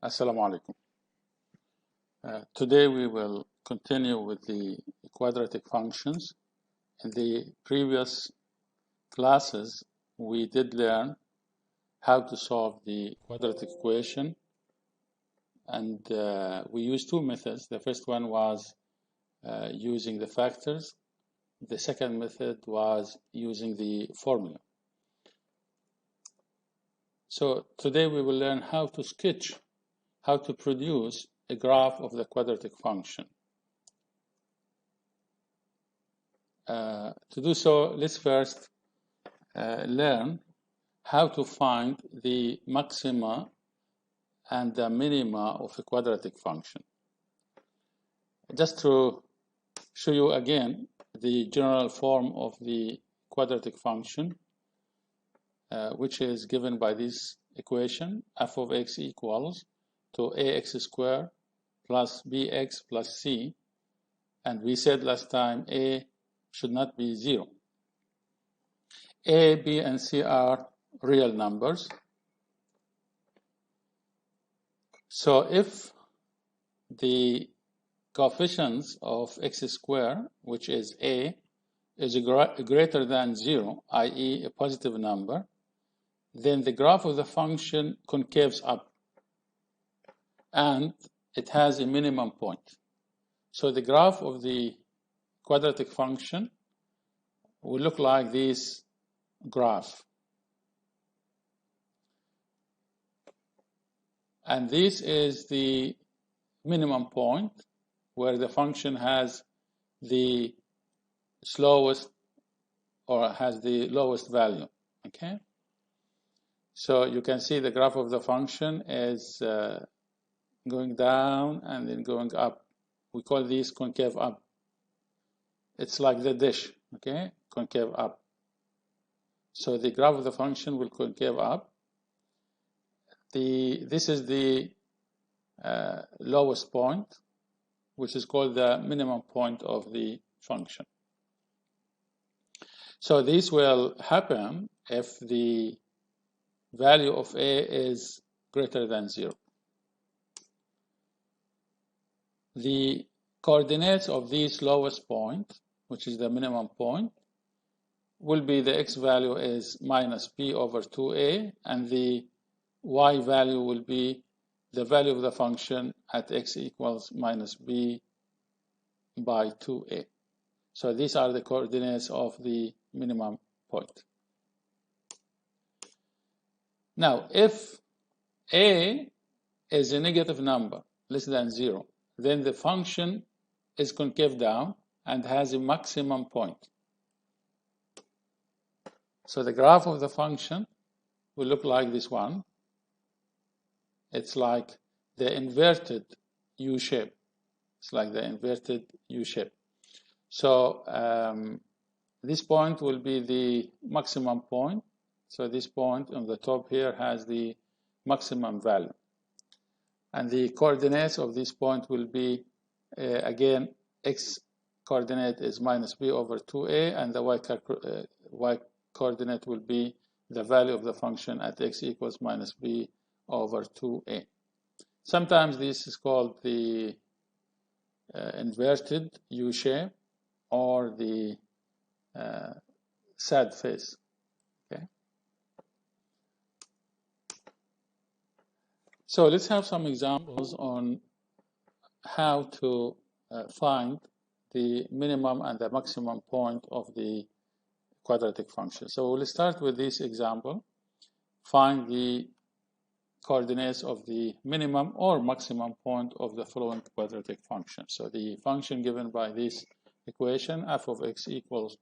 Assalamu alaikum. Today we will continue with the quadratic functions. In the previous classes, we did learn how to solve the quadratic equation, and we used two methods. The first one was using the factors. The second method was using the formula. So today we will learn how to sketch, how to produce a graph of the quadratic function. To do so, let's first learn how to find the maxima and the minima of a quadratic function. Just to show you again the general form of the quadratic function, which is given by this equation, f of x equals to ax squared plus bx plus c, and we said last time a should not be 0. A, b, and c are real numbers. So if the coefficients of x squared, which is a, is greater than 0, i.e. a positive number, then the graph of the function concaves up and it has a minimum point. So the graph of the quadratic function will look like this graph. And this is the minimum point where the function has the slowest or has the lowest value. Okay? So you can see the graph of the function is going down and then going up. We call this concave up. It's like the dish, okay? Concave up. So the graph of the function will concave up. This is the lowest point, which is called the minimum point of the function. So this will happen if the value of a is greater than 0. The coordinates of this lowest point, which is the minimum point, will be the x value is minus b over 2a, and the y value will be the value of the function at x equals minus b by 2a. So these are the coordinates of the minimum point. Now, if a is a negative number, less than 0, then the function is concave down and has a maximum point. So the graph of the function will look like this one. It's like the inverted U shape. It's like the inverted U shape. So this point will be the maximum point. So this point on the top here has the maximum value. And the coordinates of this point will be, again, x coordinate is minus b over 2a, and the y coordinate will be the value of the function at x equals minus b over 2a. Sometimes this is called the inverted U shape or the sad face. Okay. So let's have some examples on how to find the minimum and the maximum point of the quadratic function. So we'll start with this example. Find the coordinates of the minimum or maximum point of the following quadratic function. So the function given by this equation, f of x equals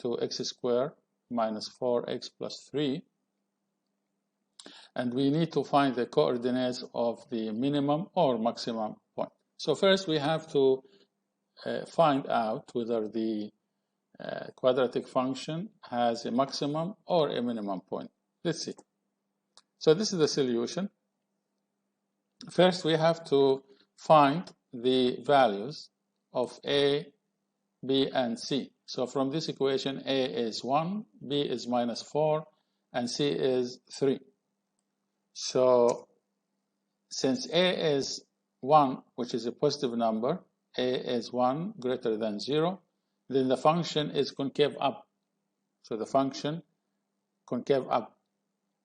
to x squared minus 4x plus 3. And we need to find the coordinates of the minimum or maximum point. So first we have to find out whether the quadratic function has a maximum or a minimum point. Let's see. So this is the solution. First we have to find the values of a, b, and c. So from this equation, a is 1, b is minus 4, and c is 3. So since a is 1, which is a positive number, a is 1 greater than 0, then the function is concave up. So the function concave up,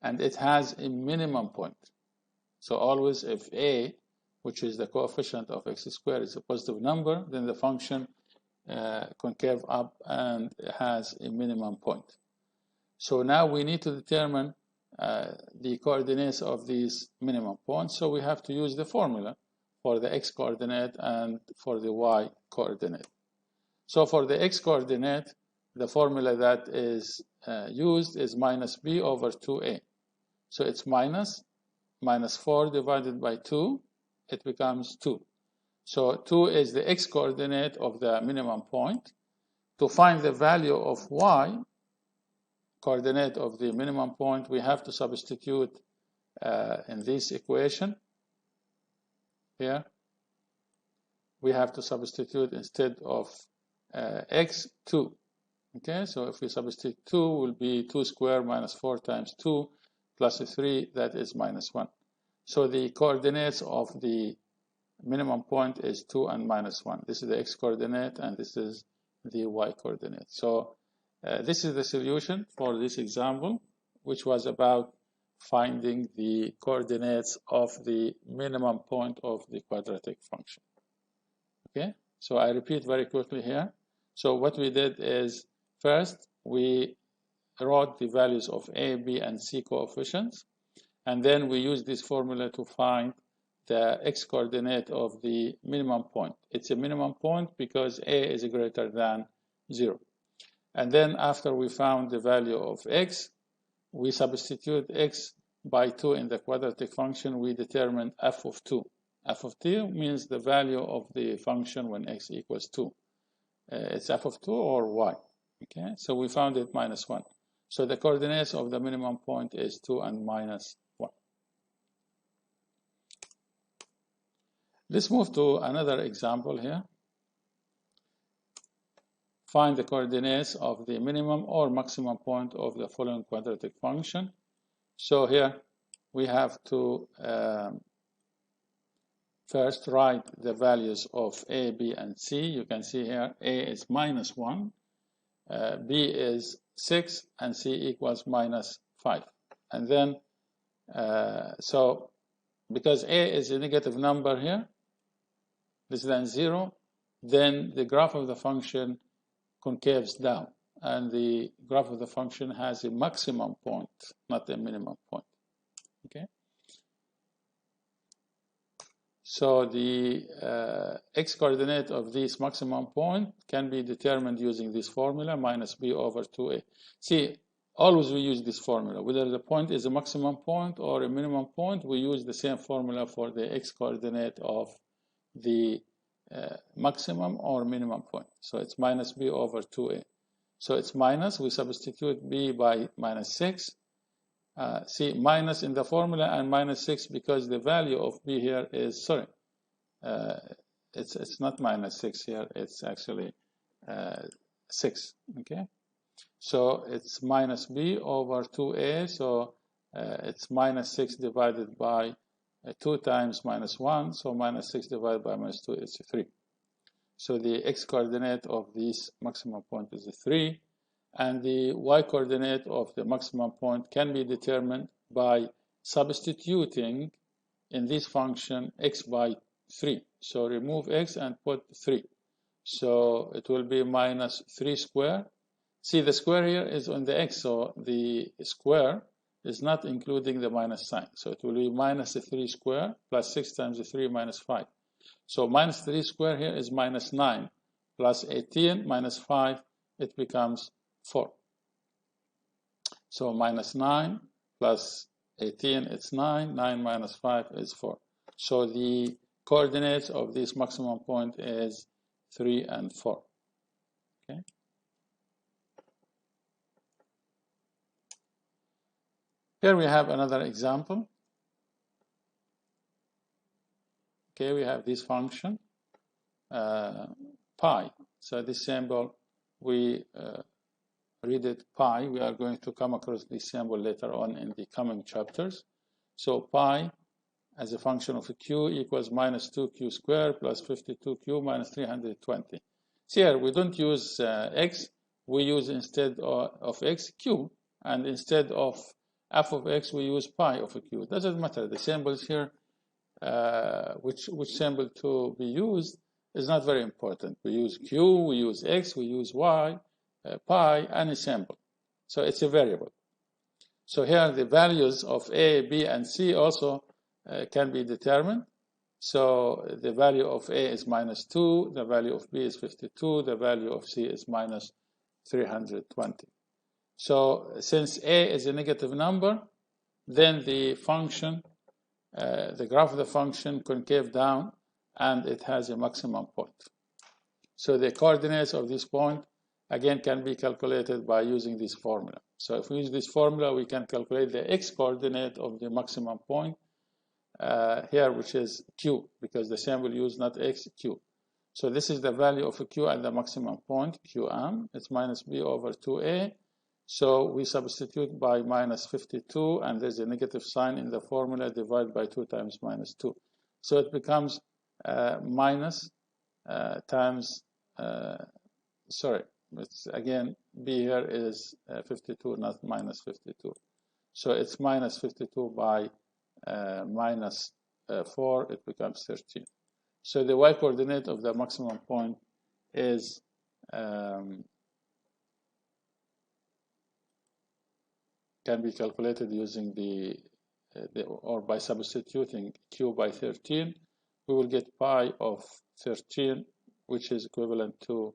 and it has a minimum point. So always if a, which is the coefficient of x squared, is a positive number, then the function concave up and has a minimum point. So now we need to determine the coordinates of these minimum points. So we have to use the formula for the x coordinate and for the y coordinate. So for the x coordinate, the formula that is used is minus b over 2a. So it's minus 4 divided by 2, it becomes 2. So 2 is the x coordinate of the minimum point. To find the value of y coordinate of the minimum point, we have to substitute in this equation here. We have to substitute instead of x, 2. Okay, so if we substitute 2, will be 2 squared minus 4 times 2 plus 3, that is minus 1. So the coordinates of the minimum point is 2 and minus 1. This is the x coordinate and this is the y coordinate. So this is the solution for this example, which was about finding the coordinates of the minimum point of the quadratic function. Okay, so I repeat very quickly here. So what we did is, first we wrote the values of a, b, and c coefficients, and then we used this formula to find the x coordinate of the minimum point. It's a minimum point because a is greater than 0. And then after we found the value of x, we substitute x by 2 in the quadratic function. We determined f of 2. F of 2 means the value of the function when x equals 2. It's f of 2 or y. Okay, so we found it minus 1. So the coordinates of the minimum point is 2 and minus 1. Let's move to another example here. Find the coordinates of the minimum or maximum point of the following quadratic function. So here we have to first write the values of a, b, and c. You can see here a is minus 1, b is 6, and c equals minus 5. And then, so because a is a negative number here, less than 0, then the graph of the function concaves down, and the graph of the function has a maximum point, not a minimum point. Okay. So the x coordinate of this maximum point can be determined using this formula, minus b over 2a. See, always we use this formula. Whether the point is a maximum point or a minimum point, we use the same formula for the x coordinate of the maximum or minimum point. So it's minus b over 2a. So it's minus, we substitute b by minus 6. See, minus in the formula and minus 6 because the value of b here is, sorry, it's not minus 6 here, it's actually 6, okay? So it's minus b over 2a, so it's minus 6 divided by 2 times minus 1, so minus 6 divided by minus 2 is 3. So the x coordinate of this maximum point is 3, and the y coordinate of the maximum point can be determined by substituting in this function x by 3. So remove x and put 3. So it will be minus 3 squared. See, the square here is on the x, so the square is not including the minus sign. So it will be minus 3 squared plus 6 times 3 minus 5. So minus 3 squared here is minus 9 plus 18 minus 5, it becomes 4. So minus 9 plus 18, it's 9. 9 minus 5 is 4. So the coordinates of this maximum point is 3 and 4. Okay. Here we have another example. Okay, we have this function, pi. So this symbol, we read it pi. We are going to come across this symbol later on in the coming chapters. So pi as a function of q equals minus 2q squared plus 52q minus 320. See here, we don't use x, we use instead of x, q, and instead of f of x, we use pi of a q. It doesn't matter. The symbols here, which symbol to be used is not very important. We use q, we use x, we use y, pi, any symbol. So it's a variable. So here the values of a, b, and c also can be determined. So the value of a is minus 2, the value of b is 52, the value of c is minus 320. So since a is a negative number, then the function, the graph of the function concave down, and it has a maximum point. So the coordinates of this point, again, can be calculated by using this formula. So if we use this formula, we can calculate the x coordinate of the maximum point here, which is q, because the symbol used not x, q. So this is the value of a q at the maximum point, qm. It's minus b over 2a. So we substitute by minus 52, and there's a negative sign in the formula, divided by 2 times minus 2. So it becomes minus times, sorry, it's again, b here is 52, not minus 52. So it's minus 52 by minus 4, it becomes 13. So the y coordinate of the maximum point is can be calculated using or by substituting q by 13. We will get pi of 13, which is equivalent to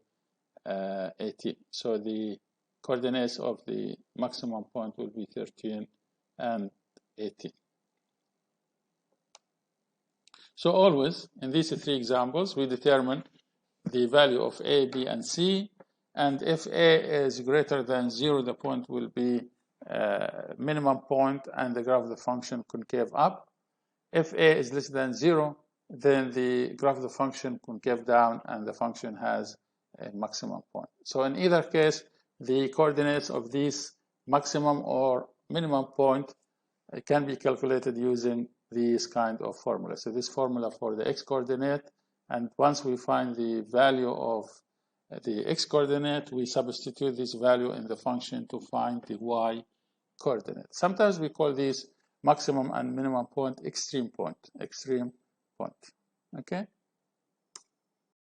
18. So the coordinates of the maximum point will be 13 and 18. So always, in these 3 examples, we determine the value of a, b, and c. And if a is greater than 0, the point will be minimum point, and the graph of the function concave up. If a is less than 0, then the graph of the function concave down, and the function has a maximum point. So in either case, the coordinates of these maximum or minimum point can be calculated using this kind of formula. So this formula for the x coordinate, and once we find the value of the x coordinate, we substitute this value in the function to find the y coordinate. Sometimes we call these maximum and minimum point extreme point, okay?